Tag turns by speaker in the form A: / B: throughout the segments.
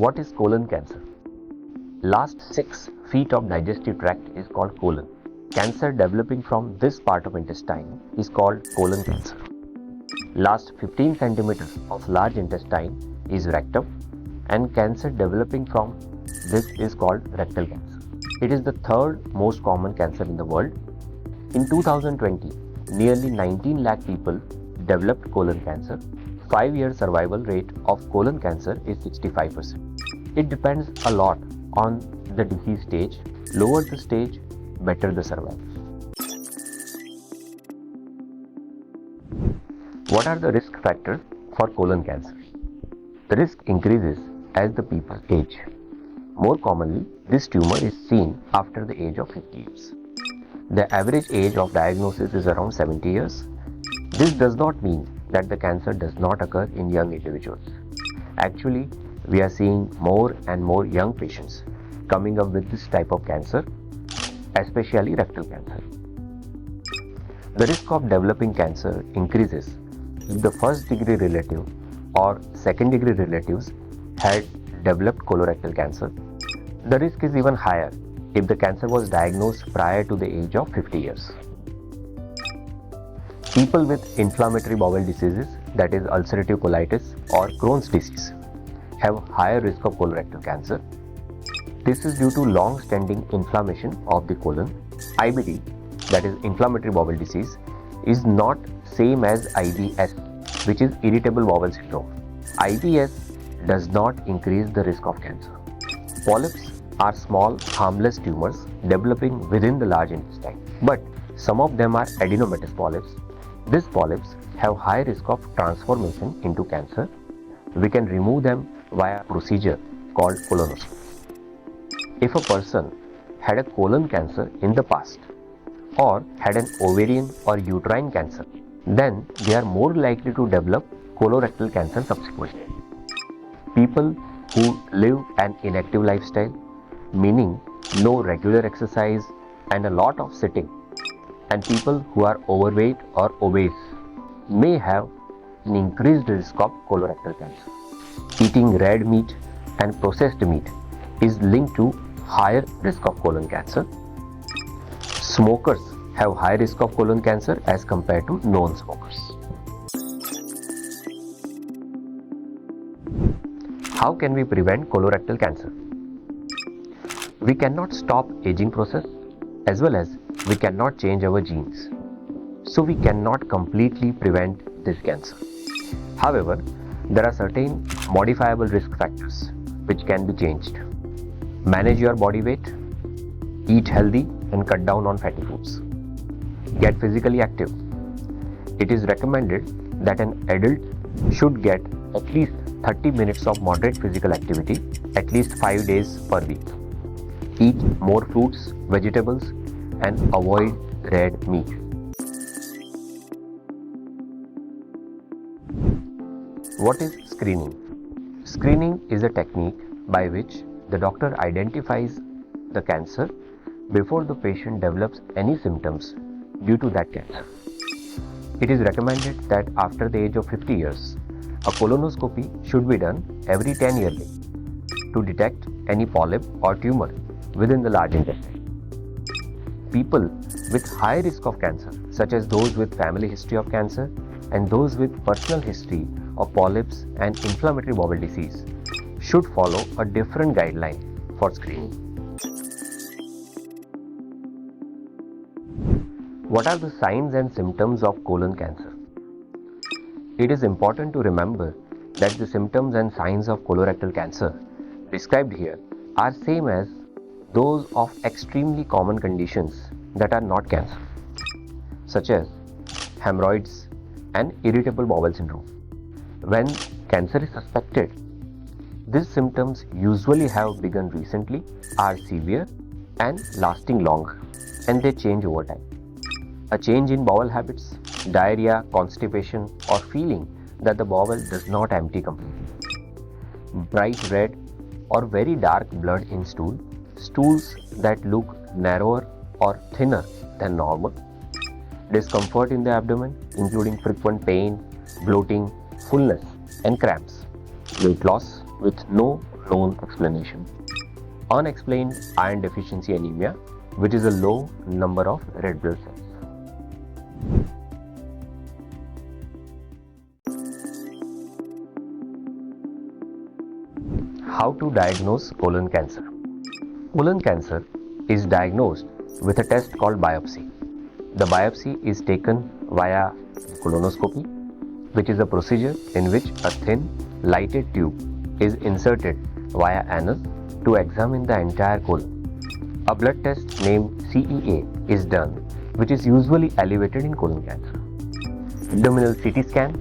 A: What is colon cancer? Last 6 feet of digestive tract is called colon. Cancer developing from this part of intestine is called colon cancer. Last 15 centimeters of large intestine is rectum, and cancer developing from this is called rectal cancer. It is the third most common cancer in the world. In 2020, nearly 19 lakh people developed colon cancer. 5-year survival rate of colon cancer is 65%. It depends a lot on the disease stage. Lower the stage, better the survival. What are the risk factors for colon cancer? The risk increases as the people age. More commonly, this tumor is seen after the age of 50 years. The average age of diagnosis is around 70 years. This does not mean that the cancer does not occur in young individuals. Actually, we are seeing more and more young patients coming up with this type of cancer, especially rectal cancer. The risk of developing cancer increases if the first degree relative or second degree relatives had developed colorectal cancer. The risk is even higher if the cancer was diagnosed prior to the age of 50 years. People with inflammatory bowel diseases, that is ulcerative colitis or Crohn's disease, have higher risk of colorectal cancer. This is due to long-standing inflammation of the colon. IBD, that is inflammatory bowel disease, is not same as IBS, which is irritable bowel syndrome. IBS does not increase the risk of cancer. Polyps are small, harmless tumors developing within the large intestine, but some of them are adenomatous polyps. These polyps have high risk of transformation into cancer. We can remove them via a procedure called colonoscopy. If a person had a colon cancer in the past or had an ovarian or uterine cancer, then they are more likely to develop colorectal cancer subsequently. People who live an inactive lifestyle, meaning no regular exercise and a lot of sitting, and people who are overweight or obese may have an increased risk of colorectal cancer. Eating red meat and processed meat is linked to higher risk of colon cancer. Smokers have high risk of colon cancer as compared to non-smokers. How can we prevent colorectal cancer? We cannot stop aging process, as well as we cannot change our genes. So we cannot completely prevent this cancer. However, there are certain modifiable risk factors which can be changed. Manage your body weight, eat healthy and cut down on fatty foods. Get physically active. It is recommended that an adult should get at least 30 minutes of moderate physical activity at least 5 days per week. Eat more fruits, vegetables, and avoid red meat. What is screening? Screening is a technique by which the doctor identifies the cancer before the patient develops any symptoms due to that cancer. It is recommended that after the age of 50 years, a colonoscopy should be done every 10 yearly to detect any polyp or tumor within the large intestine. People with high risk of cancer, such as those with family history of cancer and those with personal history of polyps and inflammatory bowel disease, should follow a different guideline for screening. What are the signs and symptoms of colon cancer? It is important to remember that the symptoms and signs of colorectal cancer described here are same as those of extremely common conditions that are not cancer, such as hemorrhoids and irritable bowel syndrome. When cancer is suspected, these symptoms usually have begun recently, are severe and lasting longer, and they change over time. A change in bowel habits, diarrhea, constipation, or feeling that the bowel does not empty completely. Bright red or very dark blood in stool, stools that look narrower or thinner than normal. Discomfort in the abdomen, including frequent pain, bloating, fullness, and cramps. Weight loss with no known explanation. Unexplained iron deficiency anemia, which is a low number of red blood cells. How to diagnose colon cancer? Colon cancer is diagnosed with a test called biopsy. The biopsy is taken via colonoscopy, which is a procedure in which a thin, lighted tube is inserted via anus to examine the entire colon. A blood test named CEA is done, which is usually elevated in colon cancer. Abdominal CT scan,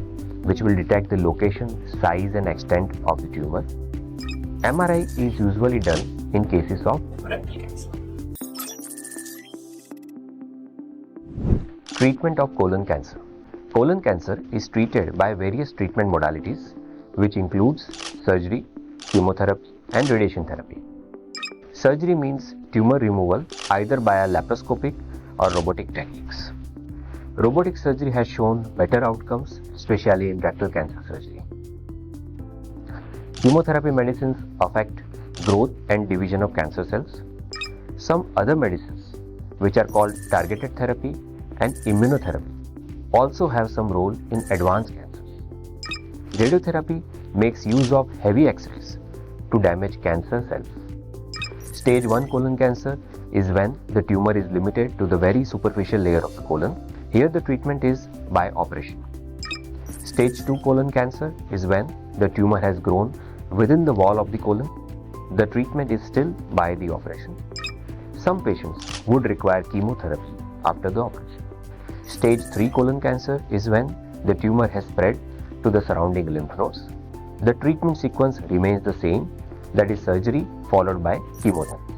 A: which will detect the location, size and extent of the tumor. MRI is usually done in cases of rectal cancer. Treatment of colon cancer. Colon cancer is treated by various treatment modalities, which includes surgery, chemotherapy and radiation therapy. Surgery means tumor removal either by a laparoscopic or robotic techniques. Robotic surgery has shown better outcomes, especially in rectal cancer surgery. Chemotherapy medicines affect growth and division of cancer cells. Some other medicines, which are called targeted therapy and immunotherapy, also have some role in advanced cancers. Radiotherapy makes use of heavy X-rays to damage cancer cells. Stage 1 colon cancer is when the tumor is limited to the very superficial layer of the colon. Here the treatment is by operation. Stage 2 colon cancer is when the tumor has grown within the wall of the colon. The treatment is still by the operation. Some patients would require chemotherapy after the operation. Stage 3 colon cancer is when the tumor has spread to the surrounding lymph nodes. The treatment sequence remains the same, that is surgery followed by chemotherapy.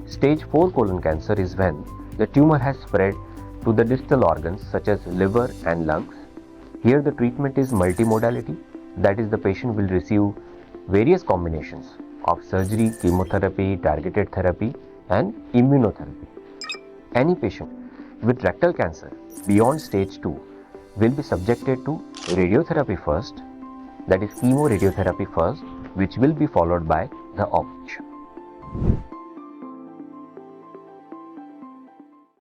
A: Stage 4 colon cancer is when the tumor has spread to the distal organs such as liver and lungs. Here the treatment is multimodality, that is the patient will receive various combinations of surgery, chemotherapy, targeted therapy and immunotherapy. Any patient with rectal cancer beyond stage 2 will be subjected to radiotherapy first, that is chemoradiotherapy first, which will be followed by the operation.